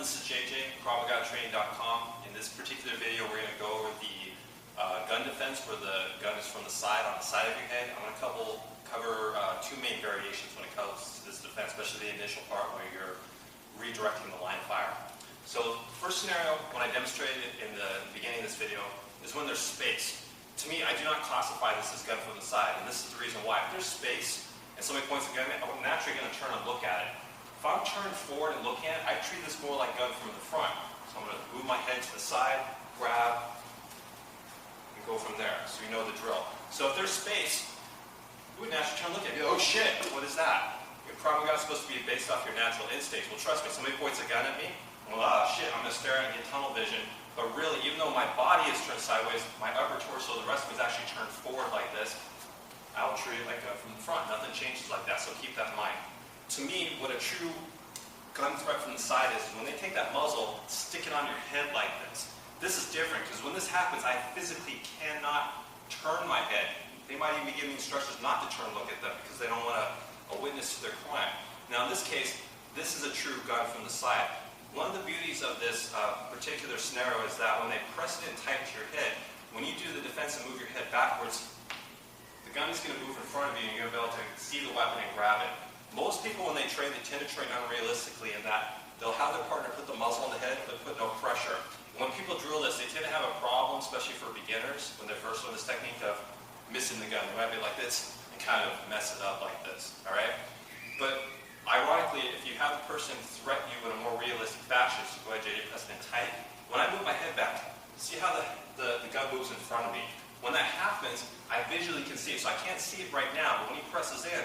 this is JJ, KravMagaTraining.com. In this particular video, we're going to go over the gun defense where the gun is from the side, on the side of your head. I'm going to cover two main variations when it comes to this defense, especially the initial part where you're redirecting the line of fire. So first scenario, when I demonstrated it in the beginning of this video, is when there's space. To me, I do not classify this as gun from the side, and this is the reason why. If there's space and somebody points a gun at me, I'm naturally going to turn and look at it. If I'm turned forward and looking at it, I treat this more like gun from the front. So I'm going to move my head to the side, grab, and go from there. So you know the drill. So if there's space, you would naturally turn and look at it. Oh shit, what is that? Your Krav Maga is supposed to be based off your natural instincts. Well, trust me, somebody points a gun at me, well, ah, shit, I'm going to stare at it and get tunnel vision. But really, even though my body is turned sideways, my upper torso, the rest of me is actually turned forward like this. I'll treat it like from the front. Nothing changes like that, so keep that in mind. To me, what a true gun threat from the side is when they take that muzzle, stick it on your head like this. This is different, because when this happens, I physically cannot turn my head. They might even be giving instructions not to turn and look at them, because they don't want a witness to their crime. Now in this case, this is a true gun from the side. One of the beauties of this particular scenario is that when they press it in tight to your head, when you do the defense and move your head backwards, the gun is going to move in front of you and you're going to be able to see the weapon and grab it. Most people, when they train, they tend to train unrealistically in that they'll have their partner put the muzzle on the head but put no pressure. When people drill this, they tend to have a problem, especially for beginners, when they're first learning this technique of missing the gun. They might be like this and kind of mess it up like this, all right? But ironically, if you have the person threaten you in a more realistic fashion, so go ahead, JJ, press it in tight. When I move my head back, see how the gun moves in front of me. When that happens, I visually can see it. So I can't see it right now, but when he presses in,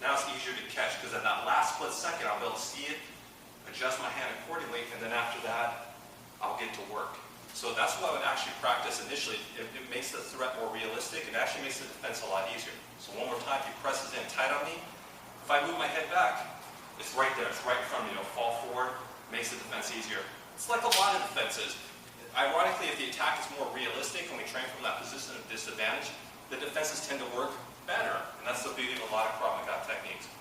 now it's easier to catch, because at that last split second, I'll be able to see it, adjust my hand accordingly, and then after that, I'll get to work. So that's what I would actually practice initially. It makes the threat more realistic. It actually makes the defense a lot easier. So one more time, if he presses in tight on me, if I move my head back, it's right there. It's right in front of me. It'll fall forward, makes the defense easier. It's like a lot of defenses. Ironically, if the attack is more realistic and we train from that position of disadvantage, the defenses tend to work better. And that's the beauty of a lot of Krav Maga techniques.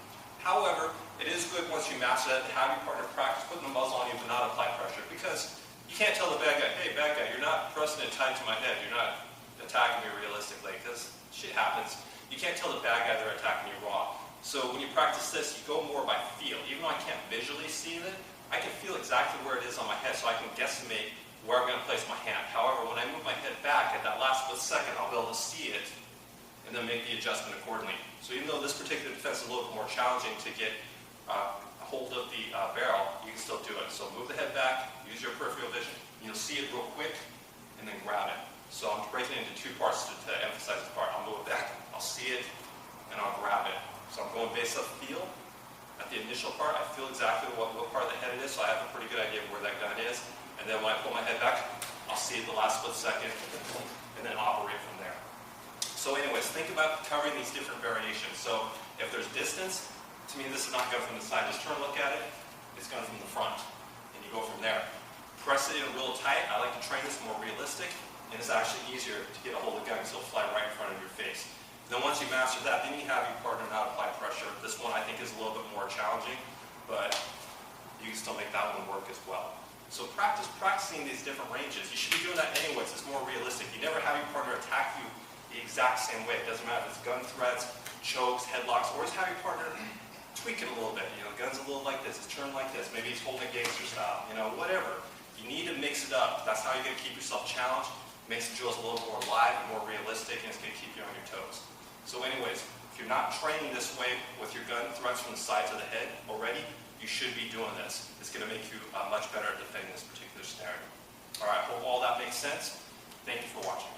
However, it is good once you master that to have your partner practice putting the muzzle on you but not apply pressure. Because you can't tell the bad guy, hey, bad guy, you're not pressing it tight to my head. You're not attacking me realistically, because shit happens. You can't tell the bad guy they're attacking you raw. So when you practice this, you go more by feel. Even though I can't visually see it, I can feel exactly where it is on my head, so I can guesstimate where I'm going to place my hand. However, when I move my head back, at that last split second, I'll be able to see it and then make the adjustment accordingly. So even though this particular defense is a little bit more challenging to get a hold of the barrel, you can still do it. So move the head back, use your peripheral vision, and you'll see it real quick, and then grab it. So I'm breaking it into two parts to emphasize this part. I'll move it back, I'll see it, and I'll grab it. So I'm going based off feel. At the initial part, I feel exactly what part of the head it is, so I have a pretty good idea of where that gun is. And then when I pull my head back, I'll see it the last split second, and then operate from there. So anyways, think about covering these different variations. So if there's distance, to me this is not going from the side. Just turn and look at it, it's going from the front. And you go from there. Press it in real tight. I like to train this more realistic, and it's actually easier to get a hold of the gun because it'll fly right in front of your face. Then once you master that, then you have your partner not apply pressure. This one I think is a little bit more challenging, but you can still make that one work as well. So practicing these different ranges. You should be doing that anyways. It's more realistic. You never have your partner attack you the exact same way. It doesn't matter if it's gun threats, chokes, headlocks. Always have your partner tweak it a little bit. You know, the gun's a little like this. It's turned like this. Maybe he's holding a gangster style. You know, whatever. You need to mix it up. That's how you're going to keep yourself challenged. Makes the drills a little more live and more realistic, and it's going to keep you on your toes. So anyways, if you're not training this way with your gun threats from the sides of the head already, you should be doing this. It's going to make you much better at defending this particular scenario. All right, hope all that makes sense. Thank you for watching.